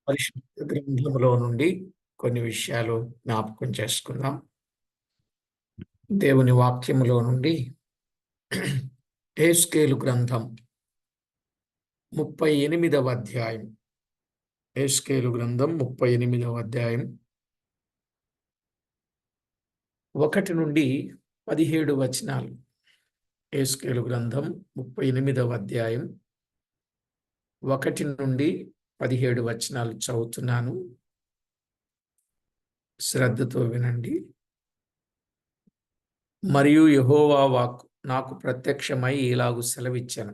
పరిశుద్ధ గ్రంథములో నుండి కొన్ని విషయాలు జ్ఞాపకం చేసుకుందాం. దేవుని వాక్యములో నుండి హెస్కేలు గ్రంథం 38వ అధ్యాయం. హెస్కేలు గ్రంథం 38వ అధ్యాయం 1 నుండి 17 వచనాలు. హెస్కేలు గ్రంథం 38వ అధ్యాయం 1 నుండి 17 వచనాలు చదువుతున్నాను. శ్రద్ధతో వినండి. మరియు యెహోవా వాక్కు నాకు ప్రత్యక్షమై ఇలాగు సెలవిచ్చెను.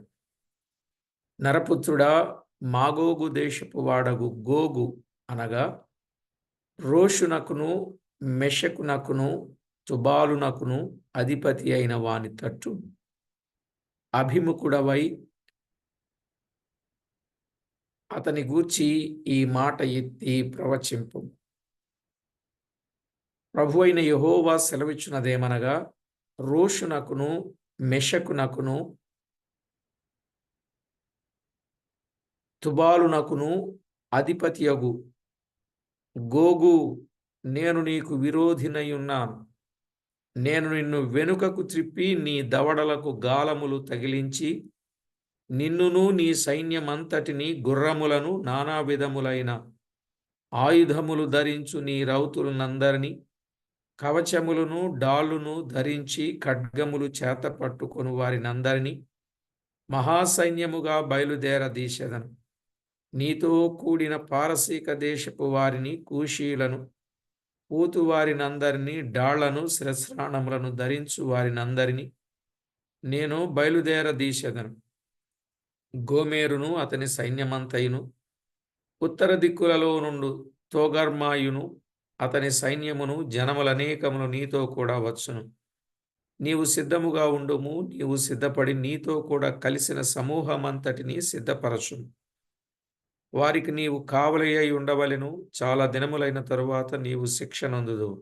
నరపుత్రుడా, మాగోగు దేశపు వాడగు గోగు అనగా రోషునకును మెషకునకును తుబాలునకును అధిపతి అయిన వాని తట్టు అభిముఖుడవై అతని గూర్చి ఈ మాట ఎత్తి ప్రవచింపు. ప్రభువైన యెహోవా సెలవిచ్చున్నదేమనగా, రోషునకును మెషకునకును తుబాలునకును అధిపతియగు గోగు, నేను నీకు విరోధినయున్నాను. నేను నిన్ను వెనుకకు త్రిప్పి నీ దవడలకు గాలములు తగిలించి నిన్నును నీ సైన్యమంతటిని గుర్రములను నానా విధములైన ఆయుధములు ధరించు నీ రౌతులనందరినీ కవచములను డాలును ధరించి ఖడ్గములు చేత పట్టుకొని వారినందరినీ మహాసైన్యముగా బయలుదేరదీసెదను. నీతో కూడిన పారసీక దేశపు వారిని, కూషీలను, పూతు వారినందరినీ, డాళ్లను, శిరస్త్రాణములను ధరించు వారినందరినీ నేను బయలుదేరదీసెదను. గోమెరును అతని సైన్యమంతయును, ఉత్తర దిక్కులలో నుండు తోగర్మాయును అతని సైన్యమును, జనములనేకములు నీతో కూడా వచ్చును. నీవు సిద్ధముగా ఉండుము. నీవు సిద్ధపడి నీతో కూడా కలిసిన సమూహమంతటిని సిద్ధపరచుము. వారికి నీవు కావలి అయి ఉండవలెను. చాలా దినములైన తరువాత నీవు శిక్ష నొందుదువు.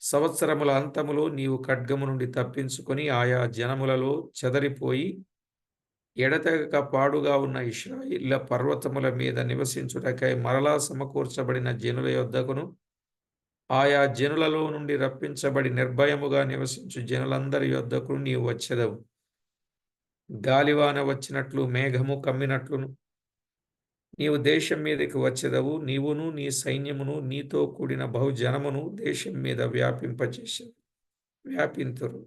సంవత్సరముల అంతములో నీవు ఖడ్గము నుండి తప్పించుకొని ఆయా జనములలో చెదరిపోయి ఎడతెగక పాడుగా ఉన్న ఇశ్రాయేళ్ల పర్వతముల మీద నివసించుటకై మరలా సమకూర్చబడిన జనుల యొద్దకును, ఆయా జనులలో నుండి రప్పించబడి నిర్భయముగా నివసించు జనులందరి యొద్దకును నీవు వచ్చెదవు. గాలివాన వచ్చినట్లు, మేఘము కమ్మినట్లును నీవు దేశం మీదకి వచ్చెదవు. నీవును నీ సైన్యమును నీతో కూడిన బహుజనమును దేశం మీద వ్యాపింతురు.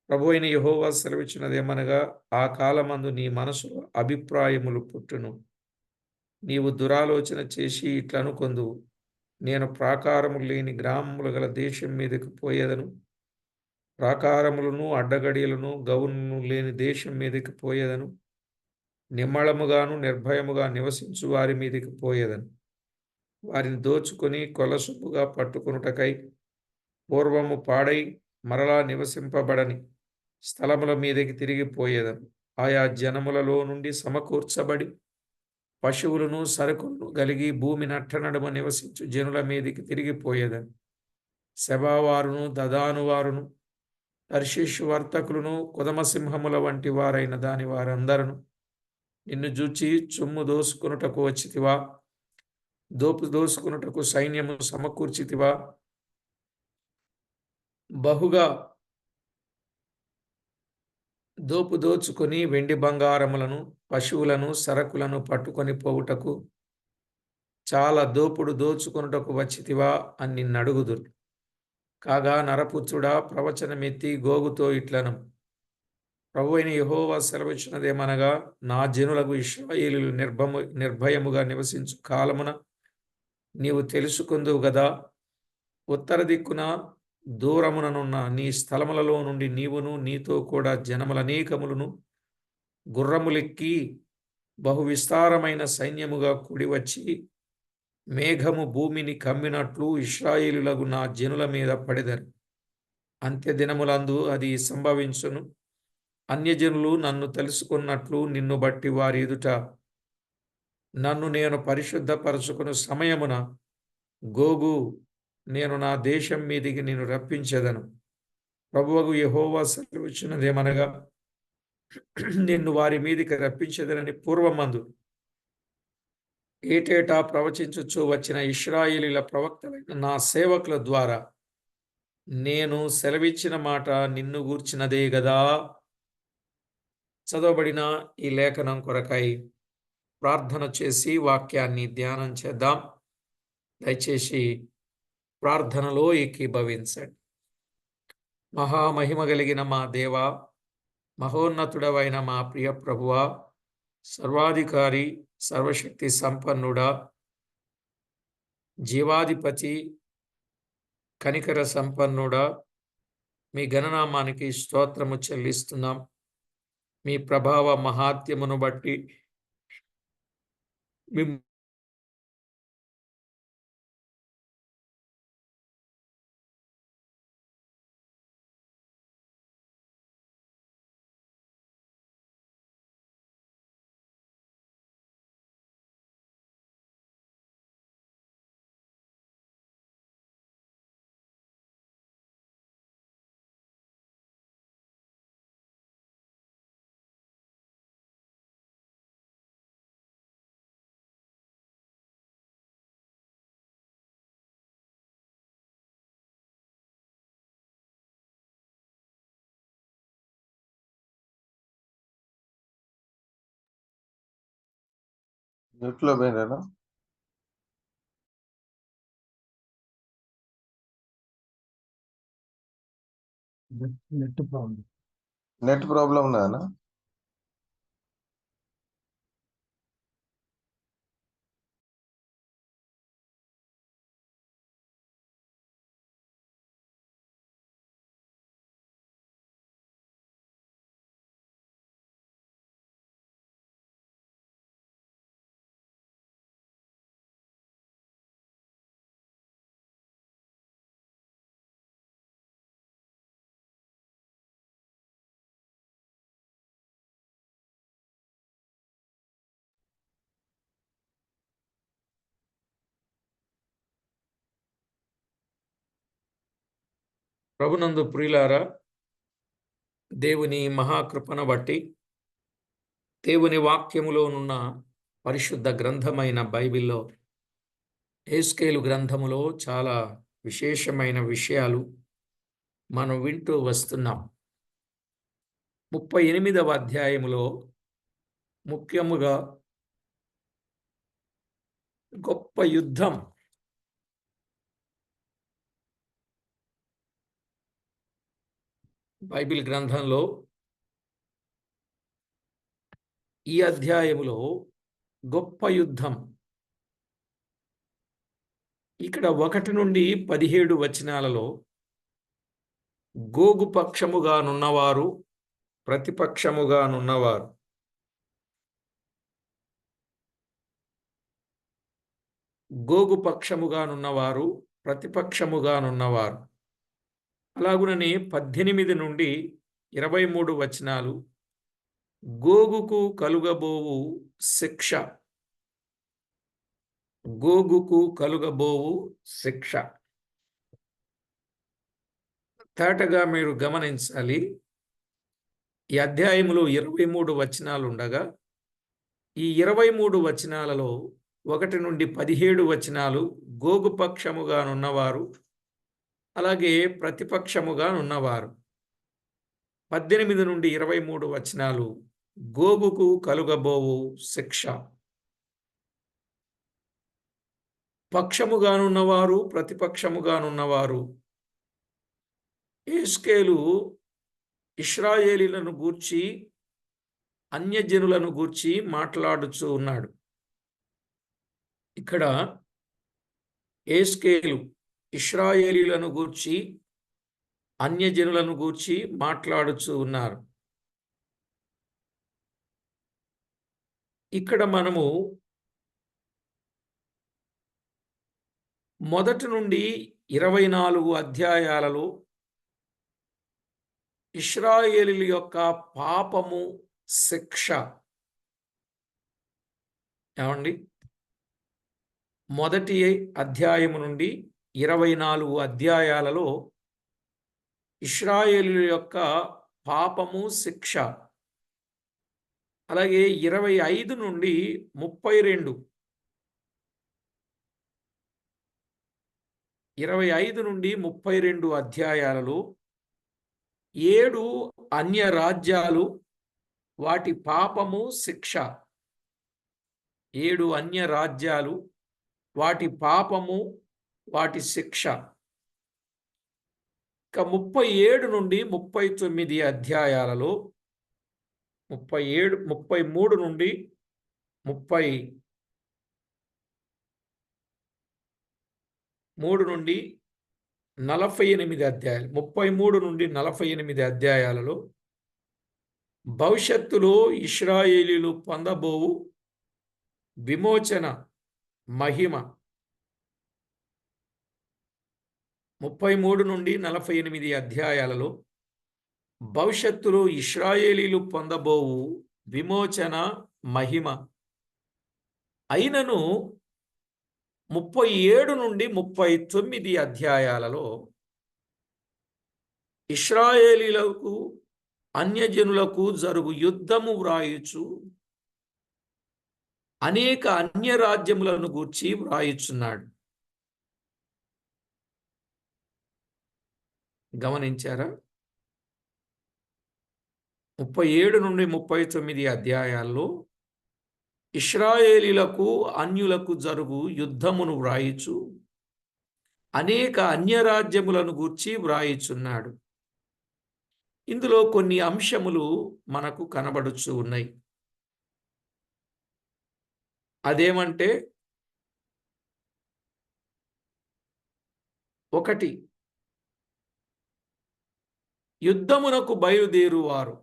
ప్రభువైన యెహోవా సెలవిచ్చినదేమనగా, ఆ కాలమందు నీ మనసులో అభిప్రాయములు పుట్టును. నీవు దురాలోచన చేసి ఇట్లనుకొందువు, నేను ప్రాకారములు లేని గ్రామములు గల దేశం మీదకి పోయేదను. ప్రాకారములను అడ్డగడియలను గౌనులను లేని దేశం మీదకి పోయేదను. నిమ్మళముగాను నిర్భయముగా నివసించు వారి మీదకి పోయేదను. వారిని దోచుకొని కొలసొమ్ముగా పట్టుకొనుటకై పూర్వము పాడై మరలా నివసింపబడని స్థలముల మీదకి తిరిగిపోయేదను. ఆయా జనములలో నుండి సమకూర్చబడి పశువులను సరుకులను కలిగి భూమి నట్టనడుమ నివసించు జనుల మీదకి తిరిగిపోయేదను. సెబావారును దదానువారును తర్షీషు వర్తకులను కుదమసింహముల వంటి వారైన దాని వారందరూ నిన్ను జూచి చొమ్ము దోసుకొనుటకు వచ్చితివా? దోపు దోసుకొనుటకు సైన్యము సమకూర్చితివా? బహుగా దోపు దోచుకొని వెండి బంగారములను, పశువులను, సరకులను పట్టుకొని పోవుటకు చాలా దోపుడు దోచుకొనుటకు వచ్చితివా అని నిన్నడుగుదురు. కాగా నరపుత్రుడా, ప్రవచనమెత్తి గోగుతో ఇట్లను, ప్రభువైన యెహోవా సెలవిచ్చినదేమనగా, నా జనులకు ఇశ్రాయేలీయులు నిర్భయముగా నివసించు కాలమున నీవు తెలుసుకొందువు గదా. ఉత్తర దిక్కున దూరముననున్న నీ స్థలములలో నుండి నీవును నీతో కూడా జనములనేకములను గుర్రములెక్కి బహు విస్తారమైన సైన్యముగా కూడివచ్చి మేఘము భూమిని కమ్మినట్లు ఇశ్రాయేలులకు నా జనుల మీద పడెదరు. అంత్యదినములందు అది సంభవించును. అన్యజనులు నన్ను తెలుసుకున్నట్లు నిన్ను బట్టి వారి ఎదుట నన్ను నేను పరిశుద్ధపరచుకుని సమయమున గోగు, నేను నా దేశం మీదికి నిన్ను రప్పించెదను. ప్రభువగు యెహోవా సెలవిచ్చినదేమనగా, నిన్ను వారి మీదికి రప్పించెదనని పూర్వమందు ఏటేటా ప్రవచించుచు వచ్చిన ఇశ్రాయేలీల ప్రవక్తలైన నా సేవకుల ద్వారా నేను సెలవిచ్చిన మాట నిన్ను గూర్చినదే గదా. చదవబడిన ఈ లేఖనం కొరకై ప్రార్థన చేసి వాక్యాన్ని ధ్యానం చేద్దాం. దయచేసి ప్రార్థనలో ఏకీభవించండి. మహామహిమ కలిగిన మా దేవా, మహోన్నతుడవైన మా ప్రియ ప్రభువా, సర్వాధికారి, సర్వశక్తి సంపన్నుడా, జీవాధిపతి, కనికర సంపన్నుడా, మీ ఘననామానికి స్తోత్రము చెల్లిస్తున్నాం. మీ ప్రభావ మహాత్యమును బట్టి నెట్లో పోయినా నెట్ ప్రాబ్లం నానా ప్రభునందు ప్రియులారా, దేవుని మహాకృపను బట్టి దేవుని వాక్యములోనున్న పరిశుద్ధ గ్రంథమైన బైబిల్లో యెహెజ్కేలు గ్రంథములో చాలా విశేషమైన విషయాలు మనం వింటూ వస్తున్నాం. 38వ అధ్యాయములో ముఖ్యముగా గొప్ప యుద్ధం, బైబిల్ గ్రంథంలో ఈ అధ్యాయములో గొప్ప యుద్ధం. ఇక్కడ 1 నుండి 17 వచనాలలో గోగు పక్షముగానున్నవారు, ప్రతిపక్షముగానున్నవారు, గోగు పక్షముగానున్నవారు, ప్రతిపక్షముగానున్నవారు, అలాగునని 18 నుండి 23 వచనాలు గోగుకు కలుగబోవు శిక్ష, గోగుకు కలుగబోవు శిక్ష. తేటగా మీరు గమనించాలి, ఈ అధ్యాయములో 23 వచనాలు ఉండగా ఈ 23 వచనాలలో 1 నుండి 17 వచనాలు గోగు పక్షముగానున్నవారు, అలాగే ప్రతిపక్షముగానున్నవారు. 18 నుండి 23 వచనాలు గోగుకు కలుగబోవు శిక్ష. పక్షముగానున్నవారు, ప్రతిపక్షముగానున్నవారు. యెహెజ్కేలు ఇశ్రాయేలీలను గూర్చి, అన్యజనులను గూర్చి మాట్లాడుచూ ఉన్నాడు. ఇక్కడ యెహెజ్కేలు ఇశ్రాయేలీలను గూర్చి, అన్యజనులను గూర్చి మాట్లాడుచూ ఉన్నారు. ఇక్కడ మనము 1 నుండి 24 అధ్యాయాలలో ఇశ్రాయేలీయుల యొక్క పాపము, శిక్ష. ఏమండి, 1 అధ్యాయము నుండి 24 అధ్యాయాలలో ఇశ్రాయేలీయుల యొక్క పాపము, శిక్ష. అలాగే 25 నుండి 32 25 నుండి 32 అధ్యాయాలలో 7 అన్య రాజ్యాలు, వాటి పాపము, శిక్ష. 7 అన్య రాజ్యాలు, వాటి పాపము, వాటి శిక్ష. ఇక 37 నుండి 39 అధ్యాయాలలో 33 నుండి 48 అధ్యాయాలు, 33 నుండి 48 అధ్యాయాలలో భవిష్యత్తులో ఇశ్రాయేలీలు పొందబోవు విమోచన మహిమ. 33 నుండి 48 అధ్యాయాలలో భవిష్యత్తులో ఇశ్రాయేలీలు పొందబోవు విమోచన మహిమ. అయినను 37 నుండి 39 అధ్యాయాలలో ఇశ్రాయేలీలకు అన్యజనులకు జరుగు యుద్ధము వ్రాయుచు అనేక అన్య రాజ్యములను గూర్చి వ్రాయుచున్నాడు. గమనించారా? 37 నుండి 39 అధ్యాయాల్లో ఇశ్రాయేలీలకు అన్యులకు జరుగు యుద్ధమును వ్రాయిచు అనేక అన్య రాజ్యములను గూర్చి వ్రాయిచున్నాడు. ఇందులో కొన్ని అంశములు మనకు కనబడుచు ఉన్నాయి. అదేమంటే, 1, యుద్ధమునకు బయలుదేరువారు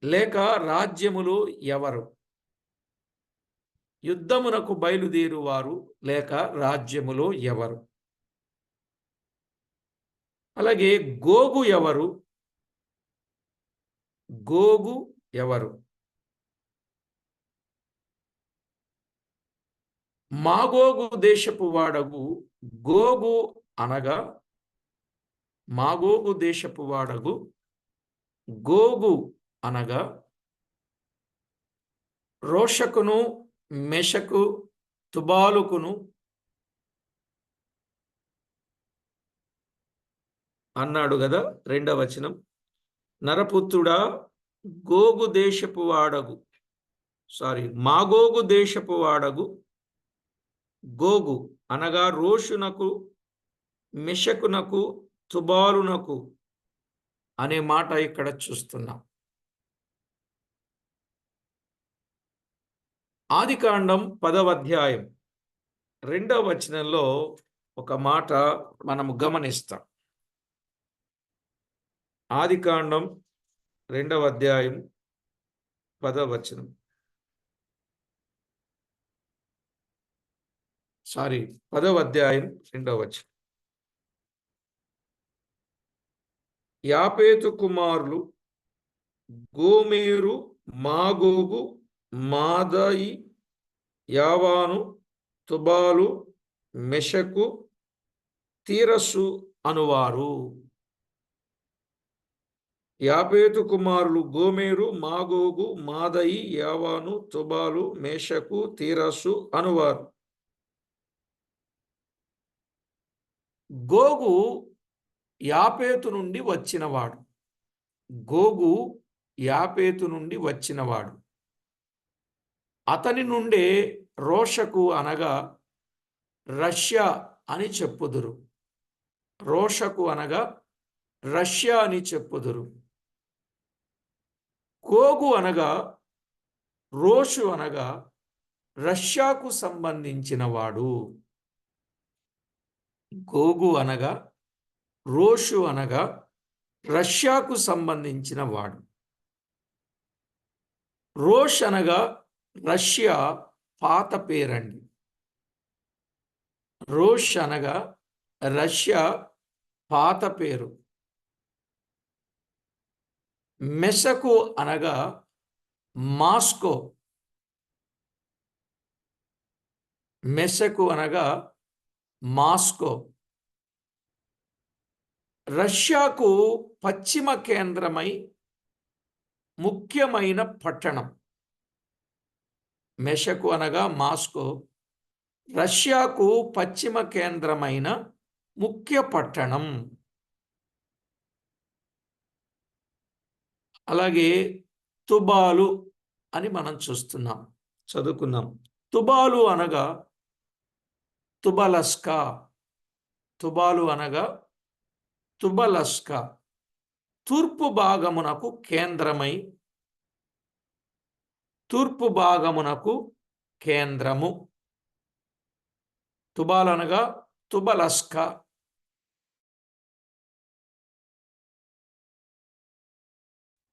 లేక రాజ్యములు ఎవరు? యుద్ధమునకు బయలుదేరువారు లేక రాజ్యములో ఎవరు? అలాగే గోగు ఎవరు? గోగు ఎవరు? మాగోగు దేశపు వాడగు గోగు అనగా, మాగోగు దేశపు వాడగు గోగు అనగా రోషకును, మెషకు, తుబాలుకును అన్నాడు కదా 2వ వచనం. నరపుత్రుడా, గోగు దేశపు వాడగు మాగోగు దేశపు వాడగు గోగు అనగా రోషునకు, మెషకునకు, తుబాలునకు అనే మాట ఇక్కడ చూస్తున్నాం. ఆదికాండం 10వ అధ్యాయం 2వ వచనంలో ఒక మాట మనము గమనిస్తాం. ఆదికాండం 2వ అధ్యాయం 10వ వచనం. 10వ అధ్యాయం 2వ వచనం. యాపేతు కుమారులు గోమేరు, మాగోగు, మాదయి, యావాను, తుబాలు, మెషకు, తీరస్సు అనువారు. యాపేతు కుమారులు గోమేరు, మాగోగు, మాదయి, యావాను, తుబాలు, మెషకు, తీరస్సు అనువారు. గోగు యాపేతు నుండి వచ్చినవాడు. గోగు యాపేతు నుండి వచ్చినవాడు. అతని నుండే రోషకు అనగా రష్యా అని చెప్పుదురు. రోషకు అనగా రష్యా అని చెప్పుదురు. గోగు అనగా, రోషు అనగా రష్యాకు సంబంధించిన వాడు. గోగు అనగా, రోషు అనగా రష్యాకు సంబంధించిన వాడు. రోష్ అనగా రష్యా పాత పేరండి. రోష్ అనగా రష్యా పాత పేరు. మెషకు అనగా మాస్కో. మెషకు అనగా మాస్కో. రష్యాకు పశ్చిమ కేంద్రమై ముఖ్యమైన పట్టణం. మెషకు అనగా మాస్కో, రష్యాకు పశ్చిమ కేంద్రమైన ముఖ్య పట్టణం. అలాగే తుబాలు అని మనం చూస్తున్నాం, చదువుకున్నాం. తుబాలు అనగా తుబలస్కా. తుబాలు అనగా తుబలస్కా. తూర్పు భాగమునకు కేంద్రమై, తూర్పు భాగమునకు కేంద్రము. తుబాలు అనగా తుబలస్కా.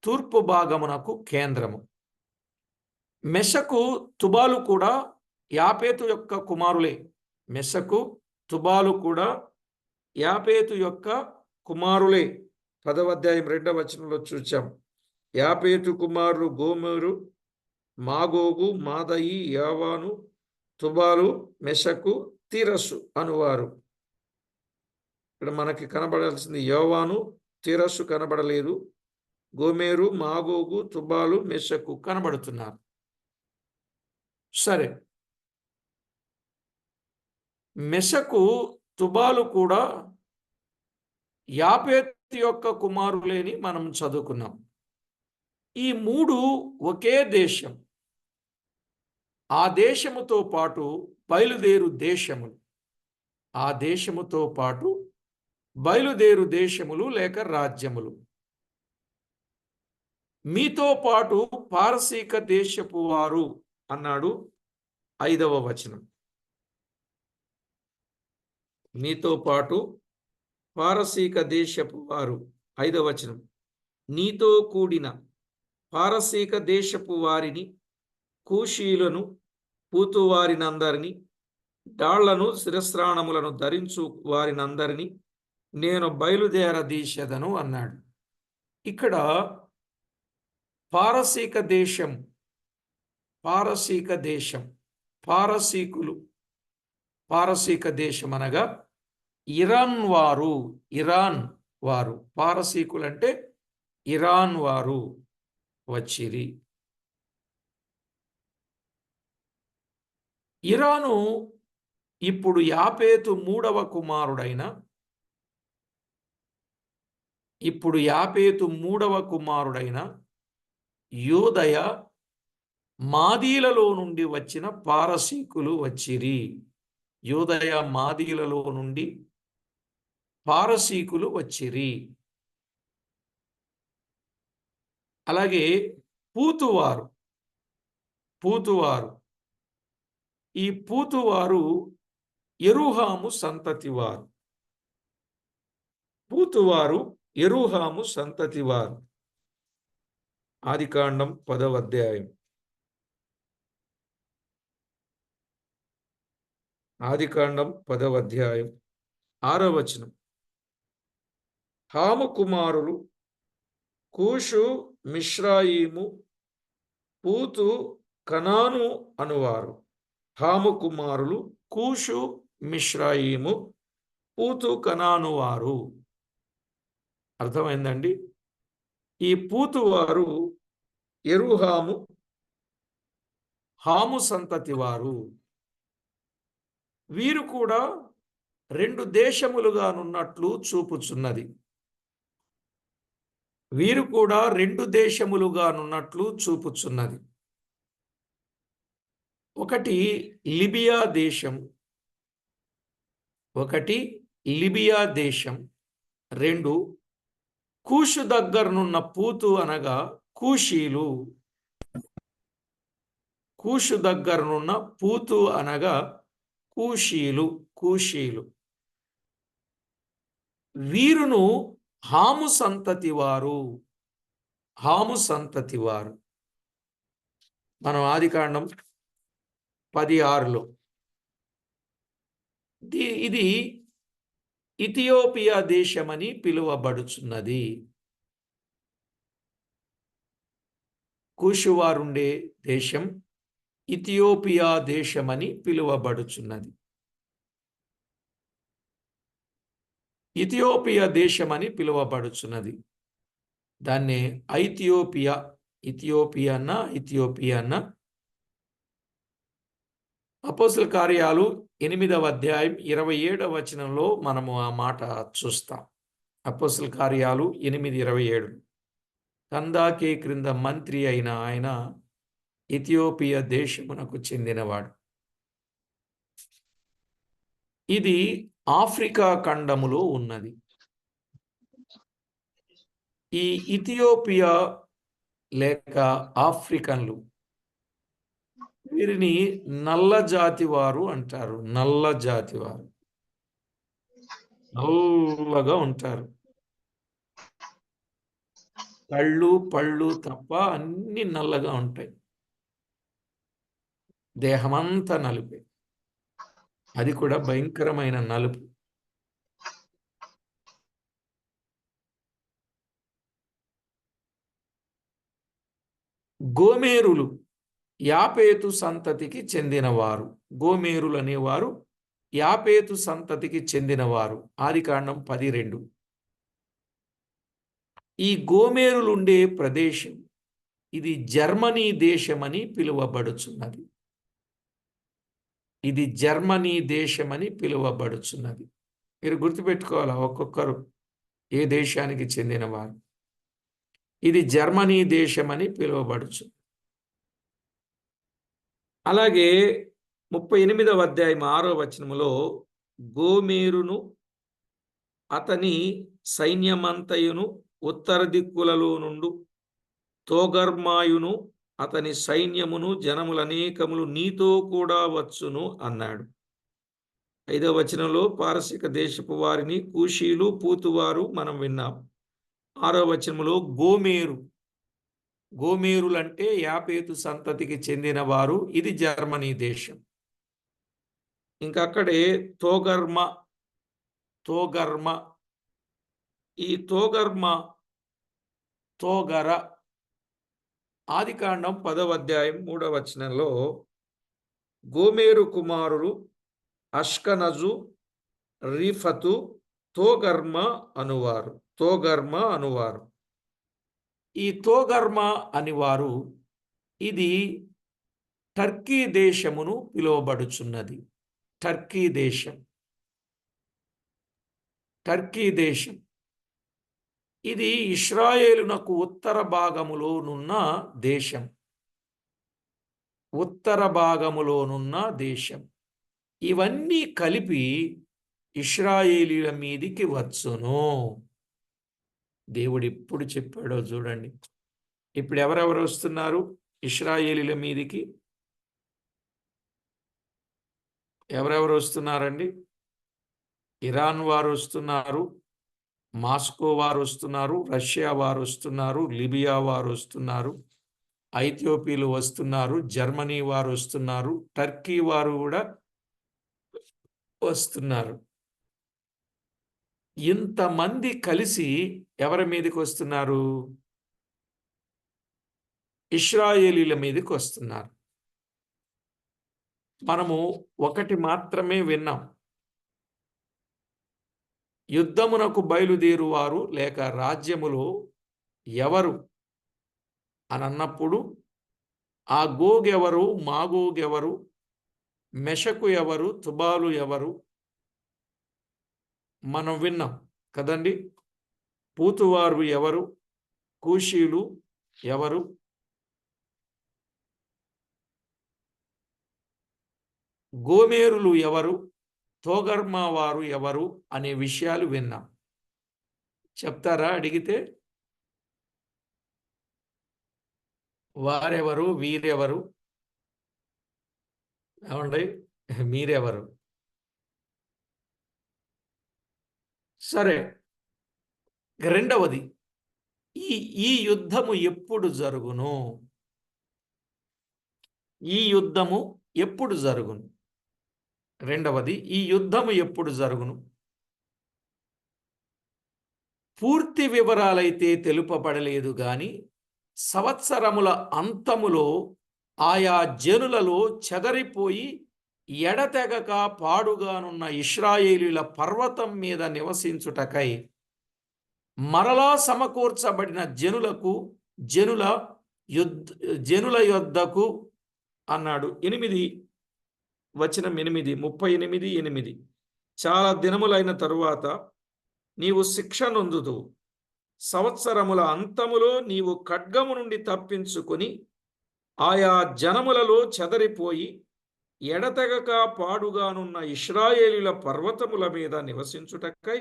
తూర్పు భాగమునకు కేంద్రము. మెషకు తుబాలు కూడా యాపేతు యొక్క కుమారులే. మెషకు తుబాలు కూడా యాపేతు యొక్క కుమారులే. 10వ అధ్యాయం 2వ వచనంలో చూచాం. యాపేతు కుమారులు గోమెరు, మాగోగు, మాదయి, యావాను, తుబాలు, మెషకు, తీరస్సు అనువారు. ఇక్కడ మనకి కనబడాల్సింది యోవాను, తీరస్సు కనబడలేదు. గోమెరు, మాగోగు, తుబాలు, మెషకు కనబడుతున్నారు. సరే, మెషకు తుబాలు కూడా యాపేతు యొక్క కుమారులేని మనం చదువుకున్నాం. ఈ మూడు ఒకే దేశం. ఆ దేశముతో పాటు బయలుదేరు దేశములు. ఆ దేశముతో పాటు బయలుదేరు దేశములు లేక రాజ్యములు. మీతో పాటు పారసీక దేశపు వారు అన్నాడు 5వ వచనం. మీతో పాటు పారసీక దేశపు వారు. 5వ వచనం. నీతో కూడిన పారసీక దేశపు వారిని, కూషీలను, పూతు వారినందరినీ, డాళ్లను, శిరస్త్రాణములను ధరించు వారినందరినీ నేను బయలుదేరదీశెదను అన్నాడు. ఇక్కడ పారసీక దేశం, పారసీక దేశం, పారసీకులు, పారసీక దేశం అనగా ఇరాన్ వారు. ఇరాన్ వారు పారసీకులు అంటే ఇరాన్ వారు వచ్చిరి. ఇరాను ఇప్పుడు యాపేతు మూడవ కుమారుడైన యోదయ మాదీలలో నుండి వచ్చిన పారసీకులు వచ్చిరి. యోదయ మాదీలలో నుండి పారసీకులు వచ్చిరి. అలాగే పూతువారు. ఈ పూతువారు యెరూహాము సంతతివారు. పూతువారు యెరూహాము సంతతివారు. ఆదికాండం 10వ అధ్యాయం. ఆదికాండం 10వ అధ్యాయం 6వ వచనం. హాము కుమారులు కూషు, మిశ్రాయిము, పూతు, కనాను అనువారు. హాము కుమారులు కూషు, మిశ్రాయిము, పూతు, కనాను వారు. అర్థమైందండి? ఈ పూతు వారు యెరూహాము, హాము సంతతి వారు. వీరు కూడా 2 దేశములుగానున్నట్లు చూపుచున్నది. వీరు కూడా 2 దేశములుగానున్నట్లు చూపుచున్నది. ఒకటి లిబియా దేశం, ఒకటి లిబియా దేశం. 2 కూషు దగ్గరనున్న పూతు అనగా కూషీలు. కూషు దగ్గరనున్న పూతు అనగా కూషీలు. వీరును హాము సంతతి వారు. మనం ఆదికాండం 10:6లో ఇది ఇథియోపియా దేశమని పిలువబడుచున్నది. కూషువారుండే దేశం ఇథియోపియా దేశమని పిలువబడుచున్నది. ఇథియోపియా దేశమని పిలువబడుచున్నది. దాన్ని ఇథియోపియా అన్న అపోస్తల కార్యాలు 8వ అధ్యాయం 27వ వచనంలో మనము ఆ మాట చూస్తాం. అపోస్తల కార్యాలు 8:27. కందాకే క్రింద మంత్రి అయిన ఆయన ఇథియోపియా దేశమునకు చెందినవాడు. ఇది ఆఫ్రికా ఖండములో ఉన్నది. ఈ ఇథియోపియా లేక ఆఫ్రికన్లు, వీరిని నల్ల జాతి వారు అంటారు. నల్ల జాతి వారు నల్లగా ఉంటారు. కళ్ళు పళ్ళు తప్ప అన్ని నల్లగా ఉంటాయి. దేహమంతా నలుపే, అది కూడా భయంకరమైన నలుపు. గోమేరులు యాపేతు సంతతికి చెందినవారు. గోమేరులు అనేవారు యాపేతు సంతతికి చెందినవారు. ఆదికాండం 10:2. ఈ గోమేరులుండే ప్రదేశం ఇది జర్మనీ దేశమని పిలువబడుచున్నది. ఇది జర్మనీ దేశమని పిలువబడుచున్నది. మీరు గుర్తుపెట్టుకోవాలా, ఒక్కొక్కరు ఏ దేశానికి చెందినవారు. ఇది జర్మనీ దేశమని పిలువబడుచు. అలాగే 38వ అధ్యాయం 6వ వచనములో గోమేరును అతని సైన్యమంతయును ఉత్తర దిక్కులలో నుండు తోగర్మాయును అతని సైన్యమును జనములనేకములు నీతో కూడా వచ్చును అన్నాడు. 5వ వచనంలో పారసిక దేశపు వారిని కూషీలు పూతువారు మనం విన్నాం. 6వ వచనంలో గోమేరులంటే యాపేతు సంతతికి చెందిన వారు. ఇది జర్మనీ దేశం. ఇంకక్కడే తోగర్మ ఈ తోగర ఆదికాండం 10వ అధ్యాయం 3వ వచనంలో గోమేరు కుమారులు అష్కనజు, రీఫతు, తోగర్మ అనువారు. ఈ తోగర్మ అనివారు ఇది టర్కీ దేశమును పిలువబడుచున్నది. టర్కీ దేశం ఇది ఇశ్రాయేలునకు ఉత్తర భాగములోనున్న దేశం. ఇవన్నీ కలిపి ఇశ్రాయేలీల మీదికి వచ్చును. దేవుడు ఎప్పుడు చెప్పాడో చూడండి. ఇప్పుడు ఎవరెవరు వస్తున్నారు ఇశ్రాయేలీల మీదికి? ఎవరెవరు వస్తున్నారండి? ఇరాన్ వారు వస్తున్నారు, మాస్కో వారు వస్తున్నారు, రష్యా వారు వస్తున్నారు, లిబియా వారు వస్తున్నారు, ఐథియోపియాలు వస్తున్నారు, జర్మనీ వారు వస్తున్నారు, టర్కీ వారు కూడా వస్తున్నారు. ఇంతమంది కలిసి ఎవరి మీదకి వస్తున్నారు? ఇశ్రాయేలీల మీదకి వస్తున్నారు. మనము ఒకటి మాత్రమే విన్నాం. యుద్ధమునకు బయలుదేరువారు లేక రాజ్యములో ఎవరు అని అన్నప్పుడు ఆ గోగెవరు, మాగోగెవరు, మెషకు ఎవరు, తుబాలు ఎవరు మనం విన్నాం కదండి. పూతువారు ఎవరు, కూషీలు ఎవరు, గోమేరులు ఎవరు, తోగర్మా వారు ఎవరు అనే విషయాలు విన్నాం. చెప్తారా అడిగితే? వారెవరు, వీరెవరు, ఏమండి మీరెవరు? సరే, రెండవది ఈ యుద్ధము ఎప్పుడు జరుగును? రెండవది ఈ యుద్ధము ఎప్పుడు జరుగును? పూర్తి వివరాలైతే తెలుపబడలేదు గాని సంవత్సరముల అంతములో ఆయా జనులలో చెదరిపోయి ఎడతెగక పాడుగానున్న ఇశ్రాయేలీల పర్వతం మీద నివసించుటకై మరలా సమకూర్చబడిన జనుల యొద్దకు అన్నాడు. 8 వచనం 8, 38:8. చాలా దినములైన తరువాత నీవు శిక్ష నొందుదువు. సంవత్సరముల అంతములో నీవు ఖడ్గము నుండి తప్పించుకొని ఆయా జనములలో చెదరిపోయి ఎడతెగక పాడుగానున్న ఇశ్రాయేలీల పర్వతముల మీద నివసించుటకై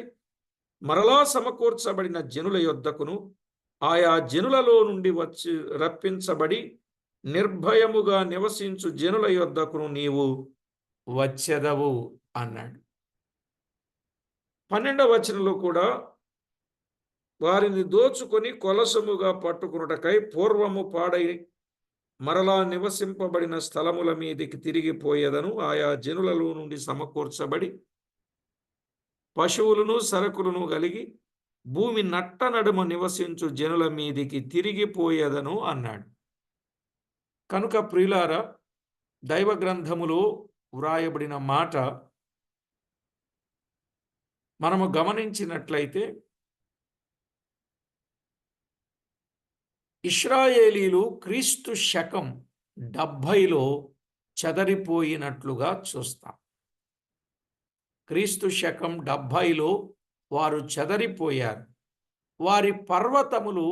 మరలా సమకూర్చబడిన జనుల యొద్దకును ఆయా జనులలో నుండి వచ్చి రప్పించబడి నిర్భయముగా నివసించు జనుల యొద్దకును నీవు వచ్చెదవు అన్నాడు. 12వ వచనంలో కూడా వారిని దోచుకొని కొలసముగా పట్టుకున్నటకై పూర్వము పాడై మరలా నివసింపబడిన స్థలముల మీదికి తిరిగిపోయేదను. ఆయా జనులలో నుండి సమకూర్చబడి పశువులను సరకులను కలిగి భూమి నట్ట నడుమ నివసించు జనుల మీదికి తిరిగిపోయేదను అన్నాడు. కనుక ప్రియులారా, దైవ గ్రంథములో వ్రాయబడిన మాట మనము గమనించినట్లయితే ఇశ్రాయేలీలు క్రీస్తు శకం 70లో చెదరిపోయినట్లుగా చూస్తాం. క్రీస్తు శకం 70లో వారు చెదరిపోయారు. వారి పర్వతములు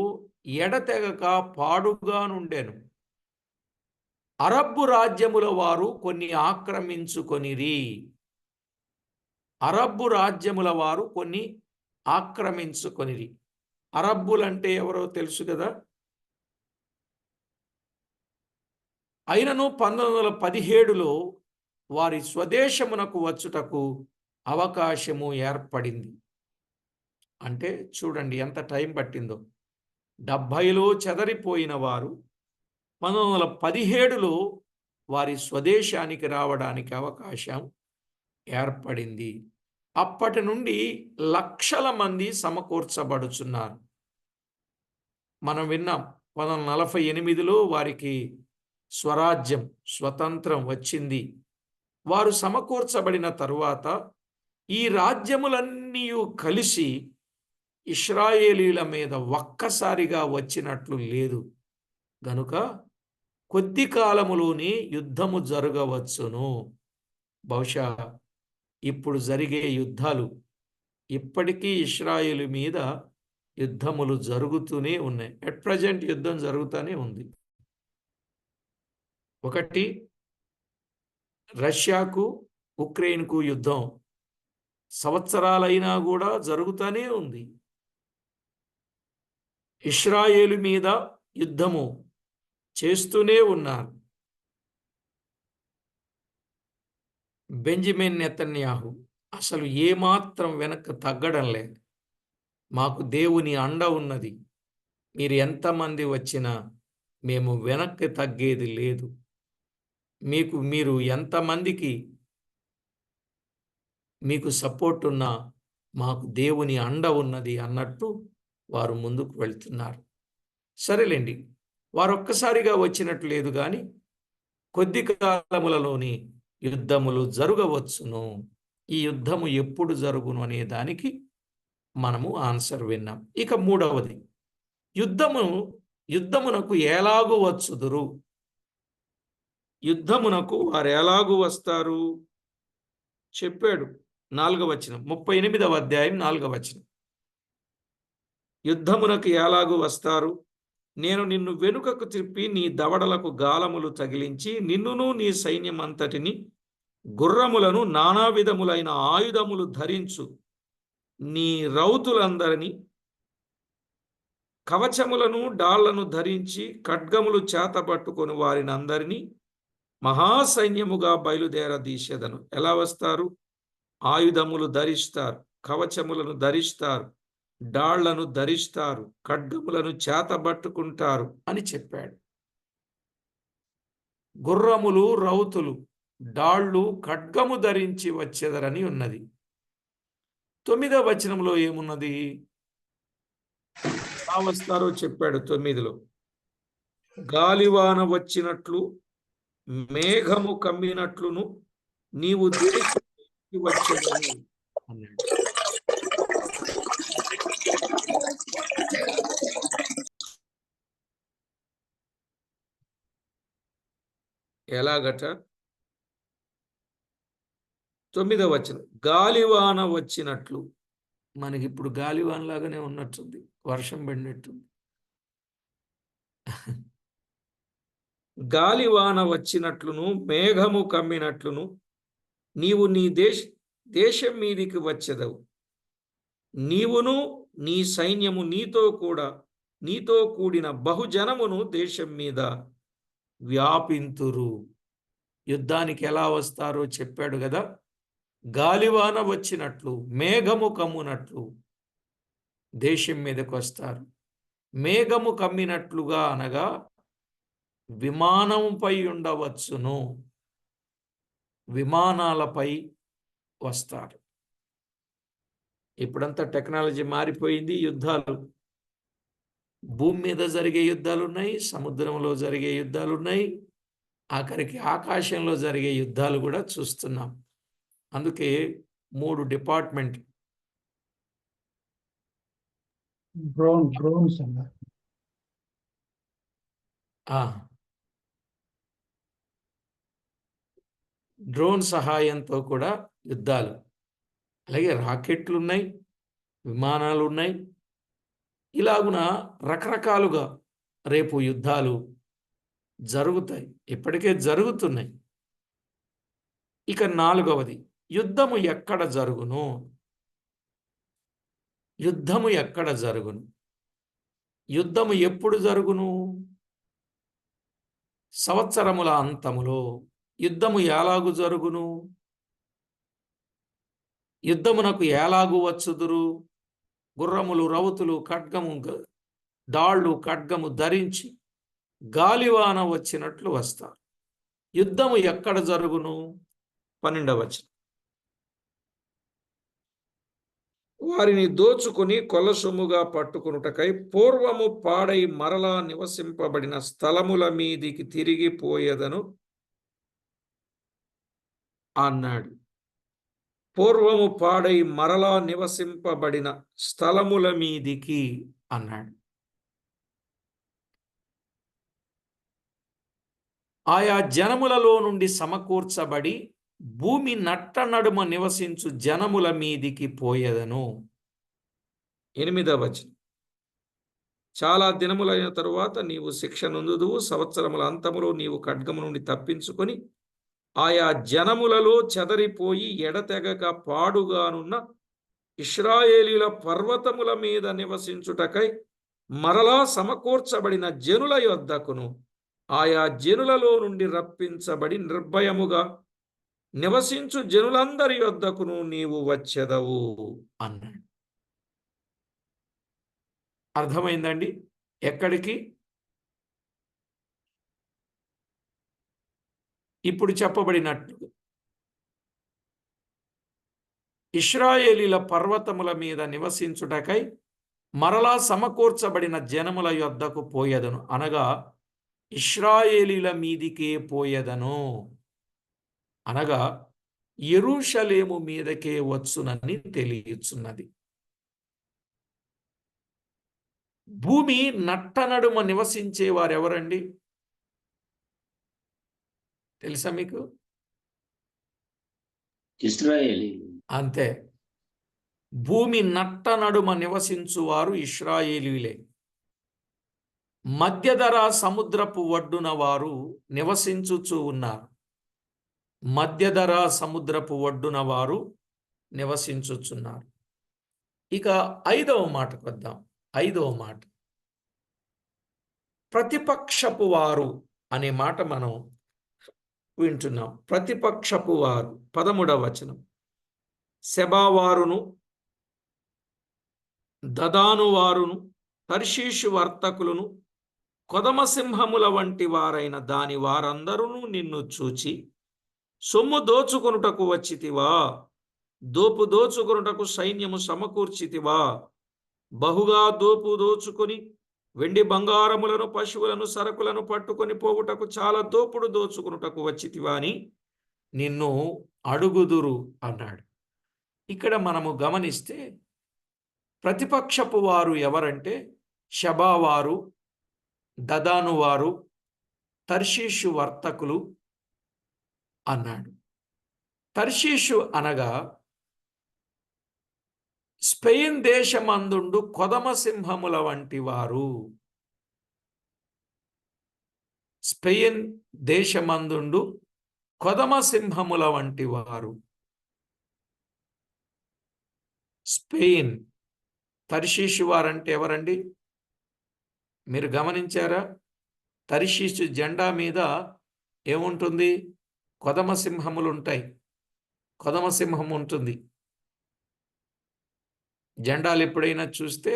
ఎడతెగక పాడుగా నుండెను. అరబ్బు రాజ్యముల వారు కొన్ని ఆక్రమించుకొనిరి. అరబ్బు రాజ్యముల వారు కొన్ని ఆక్రమించుకొనిరి. అరబ్బులంటే ఎవరో తెలుసు కదా. అయినను 1917లో వారి స్వదేశమునకు వచ్చుటకు అవకాశము ఏర్పడింది. అంటే చూడండి ఎంత టైం పట్టిందో. 70లో చెదరిపోయిన వారు 1917లో వారి స్వదేశానికి రావడానికి అవకాశం ఏర్పడింది. అప్పటి నుండి లక్షల మంది సమకూర్చబడుచున్నారు. మనం విన్నాం 1948లో వారికి స్వరాజ్యం, స్వతంత్రం వచ్చింది. వారు సమకూర్చబడిన తరువాత ఈ రాజ్యములన్నీ కలిసి ఇశ్రాయేలీల మీద ఒక్కసారిగా వచ్చినట్లు లేదు. గనుక కొద్ది కాలములోనే యుద్ధము జరగవచ్చును. బహుశా ఇప్పుడు జరిగే యుద్ధాలు ఇప్పటికీ ఇశ్రాయేలు మీద యుద్ధములు జరుగుతూనే ఉన్నాయి. ఎట్ ప్రజెంట్ యుద్ధం జరుగుతూనే ఉంది. ఒకటి రష్యాకు ఉక్రెయిన్కు యుద్ధం సంవత్సరాలైనా కూడా జరుగుతూనే ఉంది. ఇశ్రాయేలు మీద యుద్ధము చేస్తూనే ఉన్నారు. బెంజమిన్ నెతన్యాహు అసలు ఏమాత్రం వెనక్కి తగ్గడం లేదు. మాకు దేవుని అండ ఉన్నది, మీరు ఎంతమంది వచ్చినా మేము వెనక్కి తగ్గేది లేదు, మీరు ఎంతమందికి మీకు సపోర్ట్ ఉన్నా మాకు దేవుని అండ ఉన్నది అన్నట్టు వారు ముందుకు వెళ్తున్నారు. సరేలేండి, వారు ఒక్కసారిగా వచ్చినట్టు లేదు, కానీ కొద్ది కాలములలోని యుద్ధములు జరగవచ్చును. ఈ యుద్ధము ఎప్పుడు జరుగును అనే దానికి మనము ఆన్సర్ విన్నాం. ఇక మూడవది, యుద్ధమునకు ఎలాగూ వచ్చుదురు. యుద్ధమునకు వారు ఎలాగూ వస్తారు చెప్పాడు. 4వ వచనం, 38వ అధ్యాయం 4వ వచనం. యుద్ధమునకు ఎలాగూ వస్తారు, నేను నిన్ను వెనుకకు త్రిప్పి నీ దవడలకు గాలములు తగిలించి నిన్నును నీ సైన్యమంతటిని గుర్రములను నానా విధములైన ఆయుధములు ధరించు నీ రౌతులందరినీ కవచములను డాళ్లను ధరించి ఖడ్గములు చేతబట్టుకొని వారిని అందరినీ మహాసైన్యముగా బయలుదేరదీసేదను. ఎలా వస్తారు? ఆయుధములు ధరిస్తారు, కవచములను ధరిస్తారు, డాళ్లను ధరిస్తారు, ఖడ్గములను చేతబట్టుకుంటారు అని చెప్పాడు. గుర్రములు, రౌతులు, డాళ్ళు, ఖడ్గము ధరించి వచ్చేదరని ఉన్నది. 9వ వచనంలో ఏమున్నది? ఎలా వస్తారో చెప్పాడు. 9లో గాలివాన వచ్చినట్లు మేఘము కమ్మినట్లును నీవు దేశానికి వచ్చేదని అన్నాడు. ఎలాగట? 9వ వచనం, గాలివాన వచ్చినట్లు. మనకి ఇప్పుడు గాలివాన లాగానే ఉన్నట్టుంది, వర్షం పడినట్టుంది. గాలివాన వచ్చినట్లును మేఘము కమ్మినట్లును నీవు నీ దేశం మీదికి వచ్చెదవు. నీవును నీ సైన్యము నీతో కూడిన బహుజనమును దేశం మీద వ్యాపింతురు. యుద్ధానికి ఎలా వస్తారో చెప్పాడు కదా. గాలివాన వచ్చినట్లు, మేఘము కమ్మునట్లు దేశం మీదకి వస్తారు. మేఘము కమ్మినట్లుగా అనగా విమానంపై ఉండవచ్చును, విమానాలపై వస్తారు. ఇప్పుడంతా టెక్నాలజీ మారిపోయింది. యుద్ధాలు భూమి మీద జరిగే యుద్ధాలు ఉన్నాయి, సముద్రంలో జరిగే యుద్ధాలు ఉన్నాయి, ఆఖరికి ఆకాశంలో జరిగే యుద్ధాలు కూడా చూస్తున్నాం. అందుకే 3 డిపార్ట్మెంట్ డ్రోన్స్ అన్నారు. డ్రోన్ సహాయంతో కూడా యుద్ధాలు, అలాగే రాకెట్లు ఉన్నాయి, విమానాలు ఉన్నాయి. ఇలాగున రకరకాలుగా రేపు యుద్ధాలు జరుగుతాయి, ఇప్పటికే జరుగుతున్నాయి. ఇక 4వది, యుద్ధము ఎక్కడ జరుగును? యుద్ధము ఎక్కడ జరుగును? యుద్ధము ఎప్పుడు జరుగును? సంవత్సరముల అంతములో. యుద్ధము ఎలాగు జరుగును? యుద్ధమునకు ఎలాగు వచ్చుదురు? గుర్రములు, రౌతులు, ఖడ్గము, డాళ్ళు, ఖడ్గము ధరించి గాలివాన వచ్చినట్లు వస్తారు. యుద్ధము ఎక్కడ జరుగును? 12వ వచనం, వారిని దోచుకుని కొల్లసొమ్ముగా పట్టుకొనుటకై పూర్వము పాడై మరలా నివసింపబడిన స్థలముల మీదికి తిరిగిపోయేదను అన్నాడు. పూర్వము పాడై మరలా నివసింపబడిన స్థలముల మీదికి అన్నాడు. ఆయా జనములలో నుండి సమకూర్చబడి భూమి నట్ట నడుమ నివసించు జనముల మీదికి పోయేదను. 8వ వచనం, చాలా దినములైన తరువాత నీవు శిక్ష నొందుదువు. సంవత్సరముల అంతములో నీవు ఖడ్గము నుండి తప్పించుకొని ఆయా జనములలో చెదరిపోయి ఎడతెగక పాడుగానున్న ఇశ్రాయేలీల పర్వతముల మీద నివసించుటకై మరలా సమకూర్చబడిన జనుల యొద్దకును ఆయా జనులలో నుండి రప్పించబడి నిర్భయముగా నివసించు జనులందరి యొద్దకును నీవు వచ్చెదవు అన్నాడు. అర్థమైందండి? ఎక్కడికి? ఇప్పుడు చెప్పబడినట్లు ఇశ్రాయేలీల పర్వతముల మీద నివసించుటకై మరలా సమకూర్చబడిన జనముల యొద్దకు పోయేదను, అనగా ఇశ్రాయేలీల మీదికే పోయేదను, అనగా యెరూషలేము మీదకే వచ్చునని తెలియచున్నది. భూమి నట్టనడుమ నివసించే వారెవరండి? తెలుసా మీకు? ఇశ్రాయేలీలు. అంతే. భూమి నట్ట నడుమ నివసించువారు ఇశ్రాయేలీలే. మధ్యధరా సముద్రపు ఒడ్డున వారు నివసించుచూ ఉన్నారు. మధ్యధరా సముద్రపు ఒడ్డున వారు నివసించుచున్నారు. ఇక 5వ మాటకు వద్దాం. 5వ మాట, ప్రతిపక్షపు వారు అనే మాట మనం వింటున్నాం. ప్రతిపక్షపు వారు 13వ వచనం, సెబావారును, దదాను వారును, తర్షీషు వర్తకులను, కొదమసింహముల వంటి వారైన దాని వారందరూ నిన్ను చూచి, సొమ్ము దోచుకొనుటకు వచ్చితివా? దోచుకొనుటకు సైన్యము సమకూర్చితివా? బహుగా దోచుకొని వెండి బంగారములను, పశువులను, సరకులను పట్టుకొని పోవుటకు చాలా దోచుకొనుటకు వచ్చితివా అని నిన్ను అడుగుదురు అన్నాడు. ఇక్కడ మనము గమనిస్తే ప్రతిపక్షపు వారు ఎవరంటే షబావారు, దదాను వారు, తర్షీషు వర్తకులు అన్నాడు. తర్షీషు అనగా స్పెయిన్ దేశమందుండు కొదమ సింహముల వంటి వారు. స్పెయిన్ దేశమందుండు కొదమ సింహముల వంటి వారు. స్పెయిన్ తర్షీషు వారంటే ఎవరండి? మీరు గమనించారా? తర్షీషు జెండా మీద ఏముంటుంది? కొదమ సింహములు ఉంటాయి. కొదమ సింహం ఉంటుంది. జెండాలు ఎప్పుడైనా చూస్తే,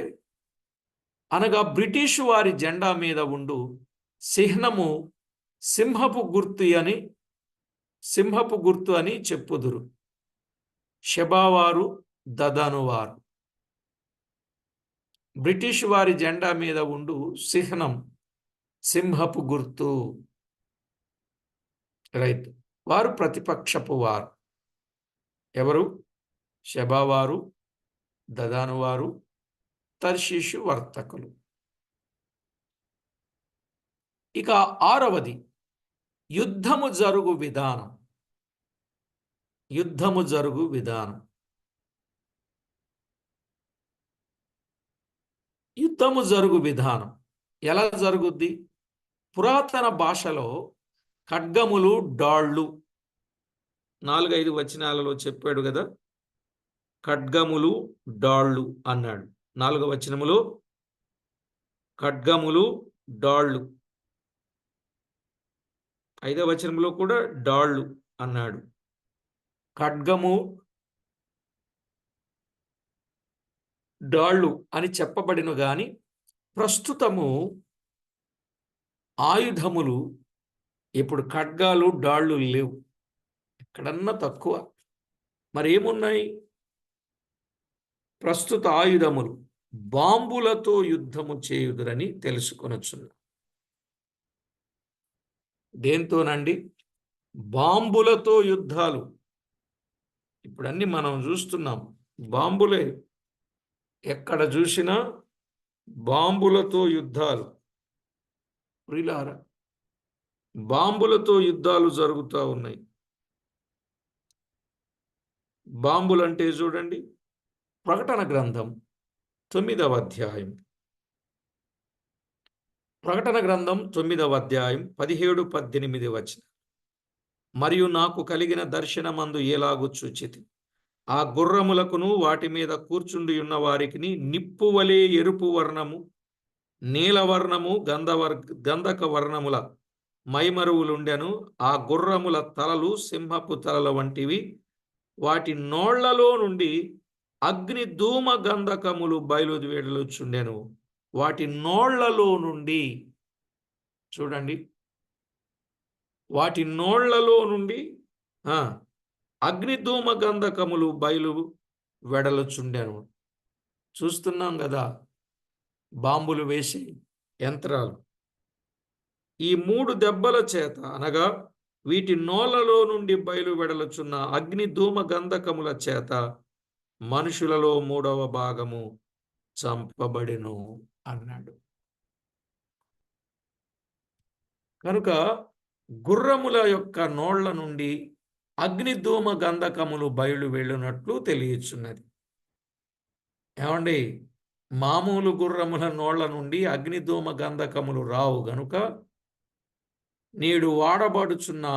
అనగా బ్రిటిషు వారి జెండా మీద ఉండు చిహ్నము సింహపు గుర్తు అని చెప్పుదురు. షెబావారు, దదనువారు. బ్రిటిష్ వారి జెండా మీద ఉండు చిహ్నం సింహపు గుర్తు. రైట్. వారు ప్రతిపక్షపు వారు. ఎవరు? షెబావారు, దదానువారు, తర్షీషు వర్తకులు. ఇక 6వది యుద్ధము జరుగు విధానం. యుద్ధము జరుగు విధానం. యుద్ధము జరుగు విధానం ఎలా జరుగుద్ది? పురాతన భాషలో ఖడ్గములు, డాళ్ళు 4-5 వచనాలలో చెప్పాడు కదా. ఖడ్గములు, డాళ్ళు అన్నాడు. 4వ వచనములో ఖడ్గములు, డాళ్ళు. 5వ వచనంలో కూడా డాళ్ళు అన్నాడు. ఖడ్గము, డాళ్ళు అని చెప్పబడిన గాని ప్రస్తుతము ఆయుధములు ఇప్పుడు ఖడ్గాలు, డాళ్ళు లేవు. ఎక్కడన్నా తక్కువ. మరి ఏమున్నాయి? ప్రస్తుత ఆయుధములు బాంబులతో యుద్ధము చేయుదురని తెలుసుకొనొచ్చును. దేంతోనండి? బాంబులతో యుద్ధాలు. ఇప్పుడన్నీ మనం చూస్తున్నాం. బాంబులే. ఎక్కడ చూసినా బాంబులతో యుద్ధాలు. ప్రియులారా, బాంబులతో యుద్ధాలు జరుగుతూ ఉన్నాయి. బాంబులంటే చూడండి, ప్రకటన గ్రంథం 9వ అధ్యాయం. ప్రకటన గ్రంథం 9వ అధ్యాయం 17-18 వచనం. మరియు నాకు కలిగిన దర్శనమందు ఎలాగు చూచితి, ఆ గుర్రములకును వాటి మీద కూర్చుండి ఉన్న వారికి నిప్పువలే ఎరుపు వర్ణము, నీలవర్ణము, గంధక వర్ణముల మైమరువులుండెను. ఆ గుర్రముల తలలు సింహపు తలల వంటివి. వాటి నోళ్లలో నుండి అగ్ని ధూమ గంధకములు బయలుదేరుచుండెను. వాటి నోళ్లలో నుండి చూడండి, వాటి నోళ్లలో నుండి అగ్నిధూమ గంధకములు బయలు వెడలుచుండెను. చూస్తున్నాం కదా బాంబులు వేసే యంత్రాలు. ఈ 3 దెబ్బల చేత, అనగా వీటి నోళ్లలో నుండి బయలు వెడలుచున్న అగ్నిధూమ గంధకముల చేత మనుషులలో 3వ భాగము చంపబడెను అన్నాడు. కనుక గుర్రముల యొక్క నోళ్ల నుండి అగ్నిధూమ గంధకములు బయలు వెళ్ళినట్లు తెలియచున్నది. ఏమండి? మామూలు గుర్రముల నోళ్ల నుండి అగ్నిధూమ గంధకములు రావు గనుక నేడు వాడబడుచున్న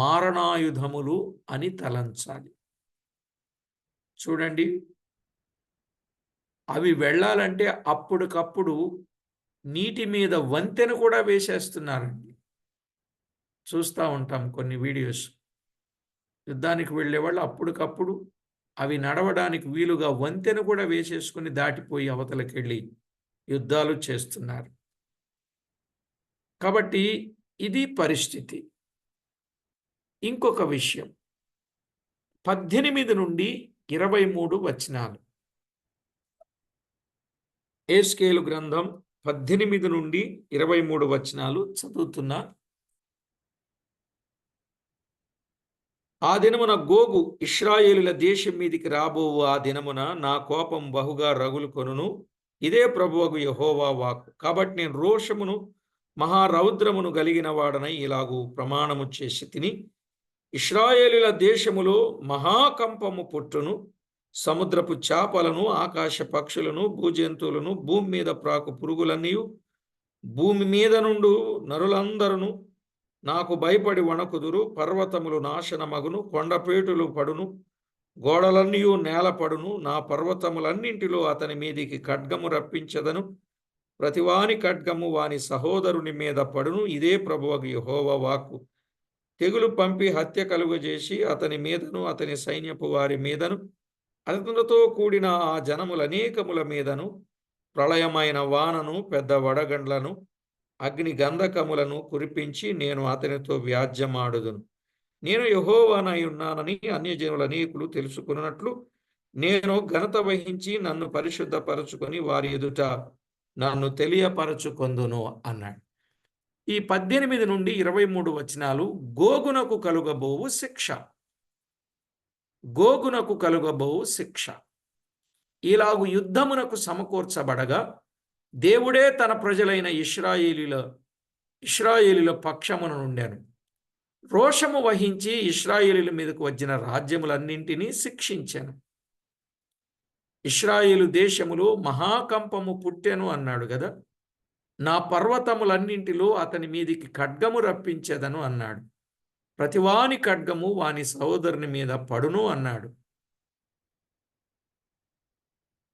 మారణాయుధములు అని తలంచాలి. చూడండి, అవి వెళ్ళాలంటే అప్పటికప్పుడు నీటి మీద వంతెన కూడా వేసేస్తున్నారండి. చూస్తూ ఉంటాం కొన్ని వీడియోస్. యుద్ధానికి వెళ్ళేవాళ్ళు అప్పటికప్పుడు అవి నడవడానికి వీలుగా వంతెన కూడా వేసేసుకుని దాటిపోయి అవతలకి వెళ్ళి యుద్ధాలు చేస్తున్నారు. కాబట్టి ఇది పరిస్థితి. ఇంకొక విషయం, 18-23 వచనాలు. ఎహెజ్కేలు గ్రంథం 18-23 వచనాలు చదువుతున్నా. ఆ దినమున గోగు ఇశ్రాయేలుల దేశం మీదికి రాబోవు ఆ దినమున నా కోపం బహుగా రగులుకొనును. ఇదే ప్రభువగు యెహోవా వాక్కు. కాబట్టి నేను రోషమును మహారౌద్రమును కలిగిన వాడనై ఇలాగూ ప్రమాణము చేసి తిని, ఇశ్రాయేలీల దేశములో మహాకంపము పుట్టును, సముద్రపు చేపలను, ఆకాశ పక్షులను, భూజంతువులను, భూమి మీద ప్రాకు పురుగులన్నీయు, భూమి మీద నుండు నరులందరూ నాకు భయపడి వణకుదురు. పర్వతములు నాశనమగును, కొండపేటులు పడును, గోడలన్నీయు నేలపడును. నా పర్వతములన్నింటిలో అతని మీదికి ఖడ్గము రప్పించదను, ప్రతివాని ఖడ్గము వాని సహోదరుని మీద పడును. ఇదే ప్రభువగు యెహోవా వాక్కు. తెగులు పంపి హత్య కలుగజేసి అతని మీదను, అతని సైన్యపు వారి మీదను, అతనితో కూడిన ఆ జనములనేకముల మీదను ప్రళయమైన వానను, పెద్ద వడగండ్లను, అగ్ని గంధకములను కురిపించి నేను అతనితో వ్యాజ్యమాడుదును. నేను యెహోవానై ఉన్నానని అన్యజనుల అనేకులు తెలుసుకున్నట్లు నేను ఘనత వహించి నన్ను పరిశుద్ధపరచుకొని వారి ఎదుట నన్ను తెలియపరచుకొందును అన్నాడు. ఈ 18 నుండి 23 వచనాలు గోగునకు కలుగబోవు శిక్ష. గోగునకు కలుగబోవు శిక్ష. ఇలాగు యుద్ధమునకు సమకూర్చబడగా దేవుడే తన ప్రజలైన ఇశ్రాయేలీల పక్షమున నుండాను. రోషము వహించి ఇశ్రాయేలీల మీదకు వచ్చిన రాజ్యములన్నింటినీ శిక్షించాను. ఇశ్రాయేలు దేశములో మహాకంపము పుట్టెను అన్నాడు కదా. నా పర్వతములన్నింటిలో అతని మీదికి ఖడ్గము రప్పించెదను అన్నాడు. ప్రతివాని ఖడ్గము వాని సహోదరుని మీద పడును అన్నాడు.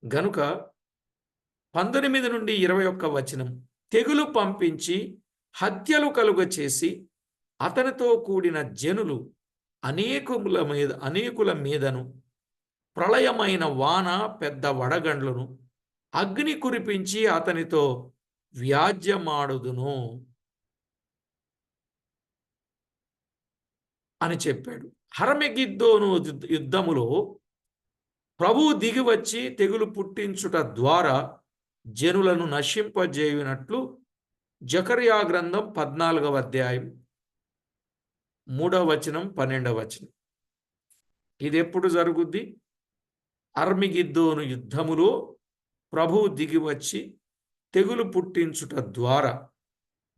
గనుక 19 నుండి 21 వచనం, తెగులు పంపించి హత్యలు కలుగచేసి అతనితో కూడిన జనులు అనేకుల మీదను ప్రళయమైన వాన, పెద్ద వడగండ్లను, అగ్ని కురిపించి అతనితో వ్యాజ్యమాడుదును అని చెప్పాడు. హర్మగిద్దోను యుద్ధములో ప్రభువు దిగివచ్చి తెగులు పుట్టించుట ద్వారా జనులను నశింపజేయునట్లు జకర్యా గ్రంథం 14వ అధ్యాయం 3వ వచనం 12వ వచనం. ఇది ఎప్పుడు జరుగుద్ది? హర్మగిద్దోను యుద్ధములో ప్రభువు దిగివచ్చి తెగులు పుట్టించుట ద్వారా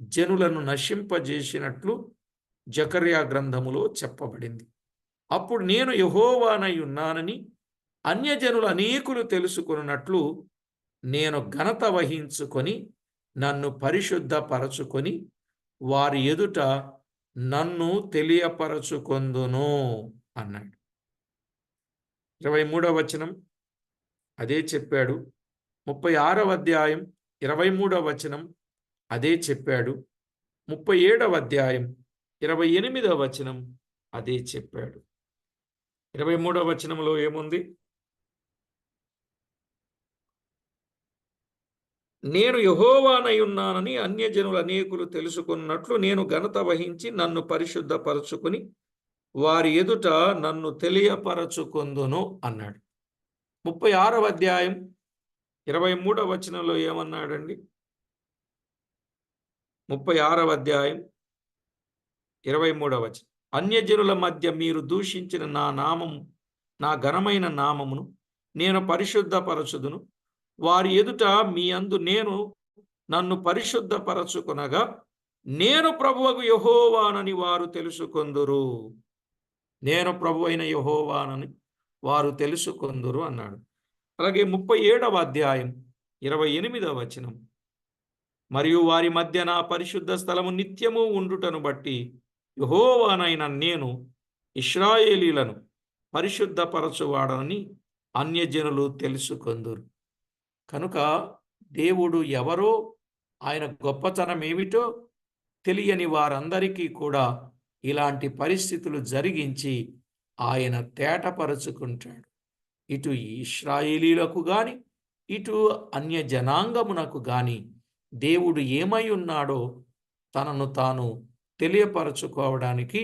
జనులను నశింపజేసినట్లు జకర్యా గ్రంథములో చెప్పబడింది. అప్పుడు నేను యెహోవానై ఉన్నానని అన్యజనులు అనేకులు తెలుసుకున్నట్లు నేను ఘనత వహించుకొని నన్ను పరిశుద్ధపరచుకొని వారి ఎదుట నన్ను తెలియపరచుకొందును అన్నాడు. 23వ వచనం అదే చెప్పాడు. 36వ అధ్యాయం 23వ వచనం అదే చెప్పాడు. 37వ అధ్యాయం 28వ వచనం అదే చెప్పాడు. 23వ వచనంలో ఏముంది? నేను యెహోవానై ఉన్నానని అన్యజనులు అనేకులు తెలుసుకున్నట్లు నేను ఘనత వహించి నన్ను పరిశుద్ధపరచుకుని వారి ఎదుట నన్ను తెలియపరచుకొందును అన్నాడు. 36వ అధ్యాయం 23వ వచనంలో ఏమన్నాడండి? 36వ అధ్యాయం 23వ వచనం, అన్యజనుల మధ్య మీరు దూషించిన నా ఘనమైన నామమును నేను పరిశుద్ధపరచుదును. వారి ఎదుట మీ అందు నేను నన్ను పరిశుద్ధపరచుకొనగా నేను ప్రభువగు యెహోవానని వారు తెలుసుకొందురు. నేను ప్రభువైన యెహోవానని వారు తెలుసుకొందురు అన్నాడు. అలాగే 37వ అధ్యాయం 28వ వచనం, మరియు వారి మధ్య నా పరిశుద్ధ స్థలము నిత్యము ఉండుటను బట్టి యెహోవానైన నేను ఇశ్రాయేలీలను పరిశుద్ధపరచువాడని అన్యజనులు తెలుసుకొందురు. కనుక దేవుడు ఎవరో, ఆయన గొప్పతనం ఏమిటో తెలియని వారందరికీ కూడా ఇలాంటి పరిస్థితులు జరిగించి ఆయన తేటపరుచుకుంటాడు. ఇటు ఇశ్రాయేలీలకు గాని ఇటు అన్య జనాంగమునకు గాని దేవుడు ఏమై ఉన్నాడో తనను తాను తెలియపరచుకోవడానికి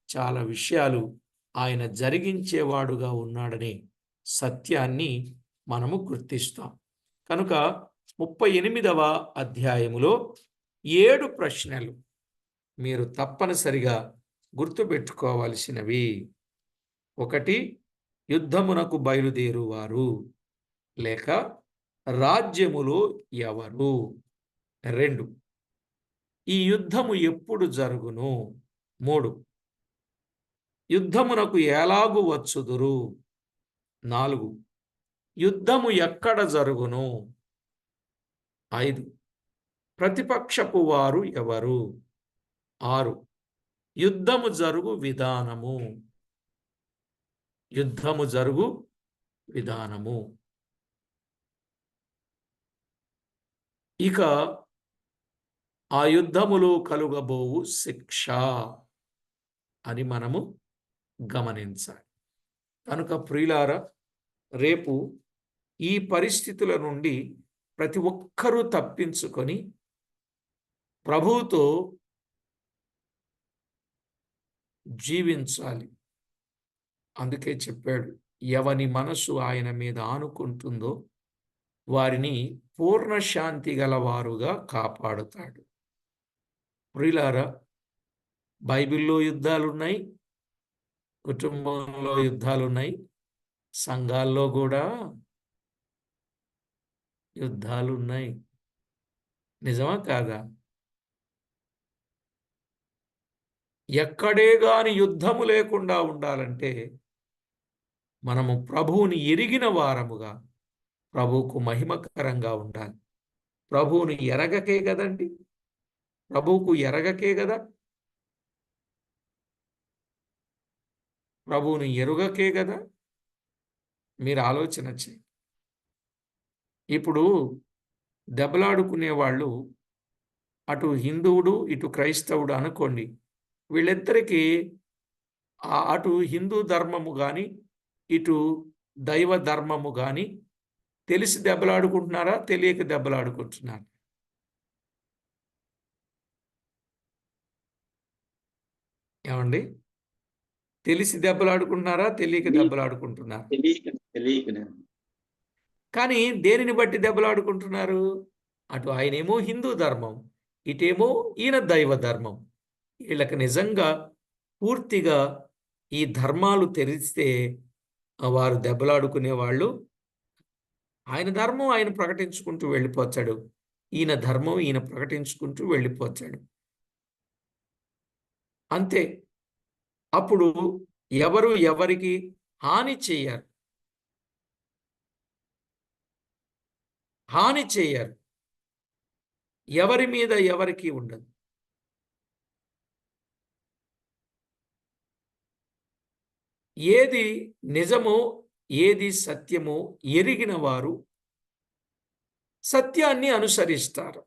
చాలా విషయాలు ఆయన జరిగించేవాడుగా ఉన్నాడనే సత్యాన్ని మనము గుర్తిస్తాం. కనుక 38వ అధ్యాయములో 7 ప్రశ్నలు మీరు తప్పనిసరిగా గుర్తుపెట్టుకోవలసినవి. 1, యుద్ధమునకు బయలుదేరువారు లేక రాజ్యములో ఎవరు? 2, ఈ యుద్ధము ఎప్పుడు జరుగును? 3, యుద్ధమునకు ఎలాగు వచ్చుదురు? 4, యుద్ధము ఎక్కడ జరుగును? 5, ప్రతిపక్షపు వారు ఎవరు? 6, యుద్ధము జరుగు విధానము. యుద్ధము జరుగు విధానము. ఇక ఆ యుద్ధములో కలుగబోవు శిక్ష అని మనము గమనించాలి. కనుక ప్రియులారా, రేపు ఈ పరిస్థితుల నుండి ప్రతి ఒక్కరూ తప్పించుకొని ప్రభువుతో జీవించాలి. అందుకే చెప్పాడు, ఎవని మనసు ఆయన మీద ఆనుకుంటుందో వారిని పూర్ణ శాంతి గలవారుగా కాపాడుతాడు. ప్రియులారా, బైబిల్లో యుద్ధాలున్నాయి, కుటుంబంలో యుద్ధాలున్నాయి, సంఘాల్లో కూడా యుద్ధాలున్నాయి. నిజమా కాదా? ఎక్కడే గాని యుద్ధము లేకుండా ఉండాలంటే మనము ప్రభువుని ఎరిగిన వారముగా, ప్రభువుకు మహిమకరంగా ఉండాలి. ప్రభువుని ఎరగకే కదండి, ప్రభువుకు ఎరగకే కదా, ప్రభువుని ఎరుగకే కదా. మీరు ఆలోచన చేయండి. ఇప్పుడు దెబ్బలాడుకునే వాళ్ళు అటు హిందువుడు ఇటు క్రైస్తవుడు అనుకోండి, వీళ్ళిద్దరికీ అటు హిందూ ధర్మము కానీ ఇటు దైవ ధర్మము కానీ తెలిసి దెబ్బలాడుకుంటున్నారా, తెలియక దెబ్బలాడుకుంటున్నారా? ఏమండి, తెలిసి దెబ్బలాడుకుంటున్నారా, తెలియక దెబ్బలాడుకుంటున్నారా? కానీ దేనిని బట్టి దెబ్బలాడుకుంటున్నారు? అటు ఆయనేమో హిందూ ధర్మం, ఇటేమో ఈయన దైవ ధర్మం. వీళ్ళకి నిజంగా పూర్తిగా ఈ ధర్మాలు తెలిస్తే వారు దెబ్బలాడుకునే వాళ్ళు. ఆయన ధర్మం ఆయన ప్రకటించుకుంటూ వెళ్ళిపోతాడు, ఈయన ధర్మం ఈయన ప్రకటించుకుంటూ వెళ్ళిపోతాడు. అంతే. అప్పుడు ఎవరు ఎవరికి హాని చేయరు, హాని చేయరు. ఎవరి మీద ఎవరికి ఉండదు. ఏది నిజమో ఏది సత్యమో ఎరిగిన వారు సత్యాన్ని అనుసరిస్తారు.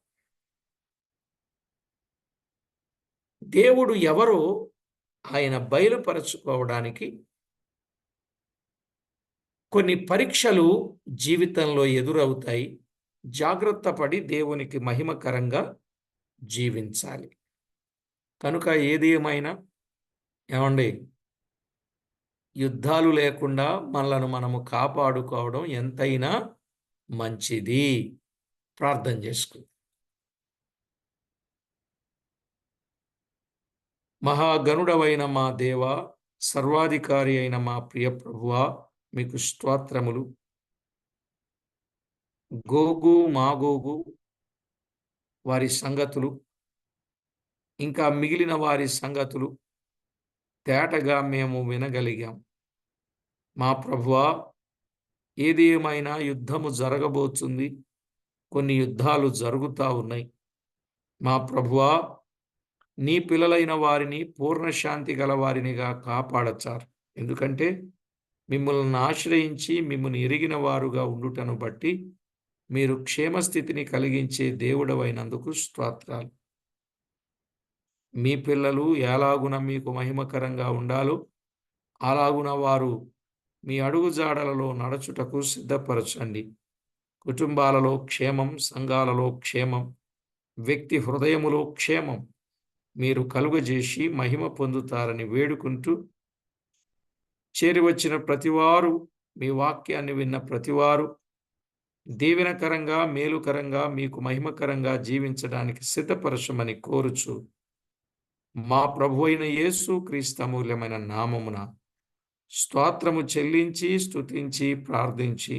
దేవుడు ఎవరో ఆయన బయలుపరచుకోవడానికి కొన్ని పరీక్షలు జీవితంలో ఎదురవుతాయి. జాగ్రత్త పడి దేవునికి మహిమకరంగా జీవించాలి. కనుక ఏది ఏమైనా, ఏమండి, యుద్ధాలు లేకుండా మనలను మనము కాపాడుకోవడం ఎంతైనా మంచిది. ప్రార్థన చేసుకుందాం. మహాగణుడవైన మా దేవ, సర్వాధికారి అయిన మా ప్రియ ప్రభువా, మీకు స్తోత్రములు. గోగు మాగోగు వారి సంగతులు, ఇంకా మిగిలిన వారి సంగతులు తేటగా మేము వినగలిగాం. మా ప్రభువా, ఏది ఏమైనా యుద్ధము జరగబోతుంది, కొన్ని యుద్ధాలు జరుగుతూ ఉన్నాయి. మా ప్రభువా, నీ పిల్లలైన వారిని పూర్ణశాంతి గల వారినిగా కాపాడచారు. ఎందుకంటే మిమ్మల్ని ఆశ్రయించి మిమ్మల్ని ఎరిగిన వారుగా ఉండుటను బట్టి మీరు క్షేమస్థితిని కలిగించే దేవుడవైనందుకు స్తోత్రాలు. మీ పిల్లలు ఎలాగున మీకు మహిమకరంగా ఉండాలో అలాగున వారు మీ అడుగుజాడలలో నడచుటకు సిద్ధపరచండి. కుటుంబాలలో క్షేమం, సంఘాలలో క్షేమం, వ్యక్తి హృదయములో క్షేమం మీరు కలుగజేసి మహిమ పొందుతారని వేడుకుంటూ, చేరివచ్చిన ప్రతివారు, మీ వాక్యాన్ని విన్న ప్రతివారు దీవెనకరంగా, మేలుకరంగా, మీకు మహిమకరంగా జీవించడానికి సిద్ధపరచమని కోరుచు, మా ప్రభువైన యేసు క్రీస్తు అమూల్యమైన నామమున స్తోత్రము చెల్లించి స్తుతించి ప్రార్థించి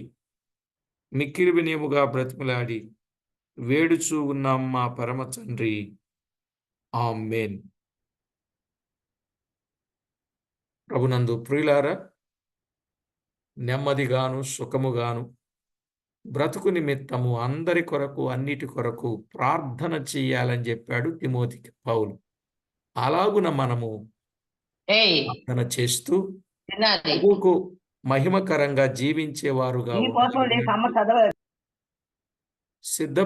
మిక్కిలి వినయముగా బ్రతిమలాడి వేడుచూ ఉన్నాం మా పరమ తండ్రి. ఆమేన్. ప్రభునందు ప్రియులారా, నెమ్మదిగాను సుఖముగాను బ్రతుకు నిమిత్తము అందరి కొరకు అన్నిటి కొరకు ప్రార్థన చేయాలని చెప్పాడు తిమోతికి పౌలు. అలాగున మనము ఏయ్ ప్రార్థన చేస్తూ తినాలి. ప్రభువుకు మహిమకరంగా జీవించేవారుగా నీకోసం ఉండాలి. అమ్మ చదవ సిద్ధ